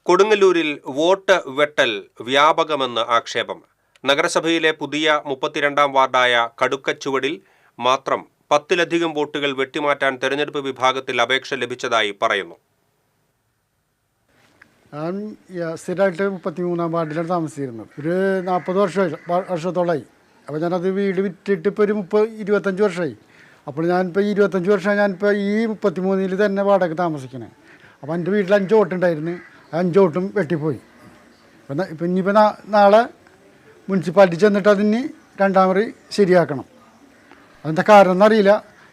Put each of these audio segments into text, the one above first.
കൊടുങ്ങല്ലൂരിൽ വോട്ട് വെട്ടൽ വ്യാപകമെന്ന് ആക്ഷേപം. നഗരസഭയിലെ പുതിയ 32-ാം വാർഡായ കടുക്കച്ചുവടിൽ മാത്രം 10-ലധികം വോട്ടുകൾ വെട്ടിമാറ്റാൻ തെരഞ്ഞെടുപ്പ് വിഭാഗത്തിൽ അപേക്ഷ ലഭിച്ചതായി പറയുന്നു. ഞാൻ സ്ഥിരമായിട്ട് 33-ാം വാർഡിലാണ് താമസിച്ചിരുന്നത്. ഒരു 40 വർഷത്തോളമായി. അപ്പോൾ ഞാനത് വീട് വിറ്റിട്ട് ഇപ്പോൾ ഒരു 25 വർഷമായി. അപ്പോൾ ഞാനിപ്പോൾ 25 വർഷമായി ഞാനിപ്പോൾ ഈ 33-ൽ തന്നെ വാടക താമസിക്കണേ. അപ്പോൾ എൻ്റെ വീട്ടിൽ 5 വോട്ടുണ്ടായിരുന്നു. 5 വോട്ടും വെട്ടിപ്പോയി. ഇപ്പം ഇനിയിപ്പോൾ നാളെ മുനിസിപ്പാലിറ്റി ചെന്നിട്ട് അതിന് രണ്ടാമത് ശരിയാക്കണം. അതെന്താ കാരണം എന്നറിയില്ല.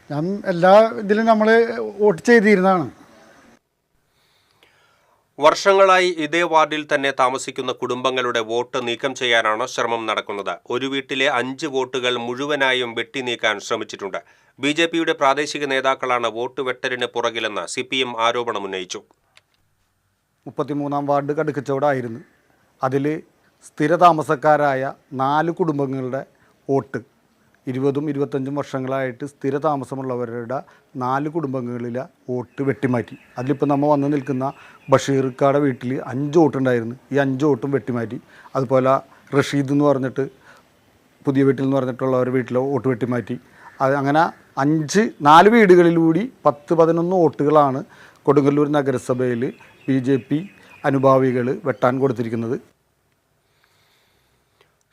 ഞാൻ എല്ലാ ഇതിലും നമ്മൾ വോട്ട് ചെയ്തിരുന്നതാണ്. വർഷങ്ങളായി ഇതേ വാർഡിൽ തന്നെ താമസിക്കുന്ന കുടുംബങ്ങളുടെ വോട്ട് നീക്കം ചെയ്യാനാണ് ശ്രമം നടക്കുന്നത്. ഒരു വീട്ടിലെ 5 വോട്ടുകൾ മുഴുവനായും വെട്ടി നീക്കാൻ ശ്രമിച്ചിട്ടുണ്ട്. BJPയുടെ പ്രാദേശിക നേതാക്കളാണ് വോട്ട് വെട്ടലിന് പുറകിലെന്ന് CPM ആരോപണമുന്നയിച്ചു. 33-ാം വാർഡ് കടുക്കച്ചവടായിരുന്നു. അതിൽ സ്ഥിരതാമസക്കാരായ 4 കുടുംബങ്ങളുടെ വോട്ട് 20-25 വർഷങ്ങളായിട്ട് സ്ഥിരതാമസമുള്ളവരുടെ 4 കുടുംബങ്ങളിലെ വോട്ട് വെട്ടിമാറ്റി. അതിലിപ്പോൾ നമ്മൾ വന്ന് നിൽക്കുന്ന ബഷീർക്കാടെ വീട്ടിൽ 5 വോട്ടുണ്ടായിരുന്നു. ഈ 5 വോട്ടും വെട്ടിമാറ്റി. അതുപോലെ റഷീദ് എന്ന് പറഞ്ഞിട്ട് പുതിയ വീട്ടിൽ എന്ന് പറഞ്ഞിട്ടുള്ളവരുടെ വീട്ടിലെ വോട്ട് വെട്ടിമാറ്റി. അങ്ങനെ 4 വീടുകളിലൂടി 10-11 വോട്ടുകളാണ് കൊടുങ്ങല്ലൂർ നഗരസഭയിൽ BJP അനുഭാവികൾ വെട്ടാൻ കൊടുത്തിരിക്കുന്നത്.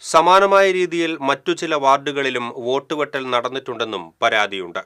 സമാനമായ രീതിയിൽ മറ്റു ചില വാർഡുകളിലും വോട്ട് വെട്ടൽ നടന്നിട്ടുണ്ടെന്നും പരാതിയുണ്ട്.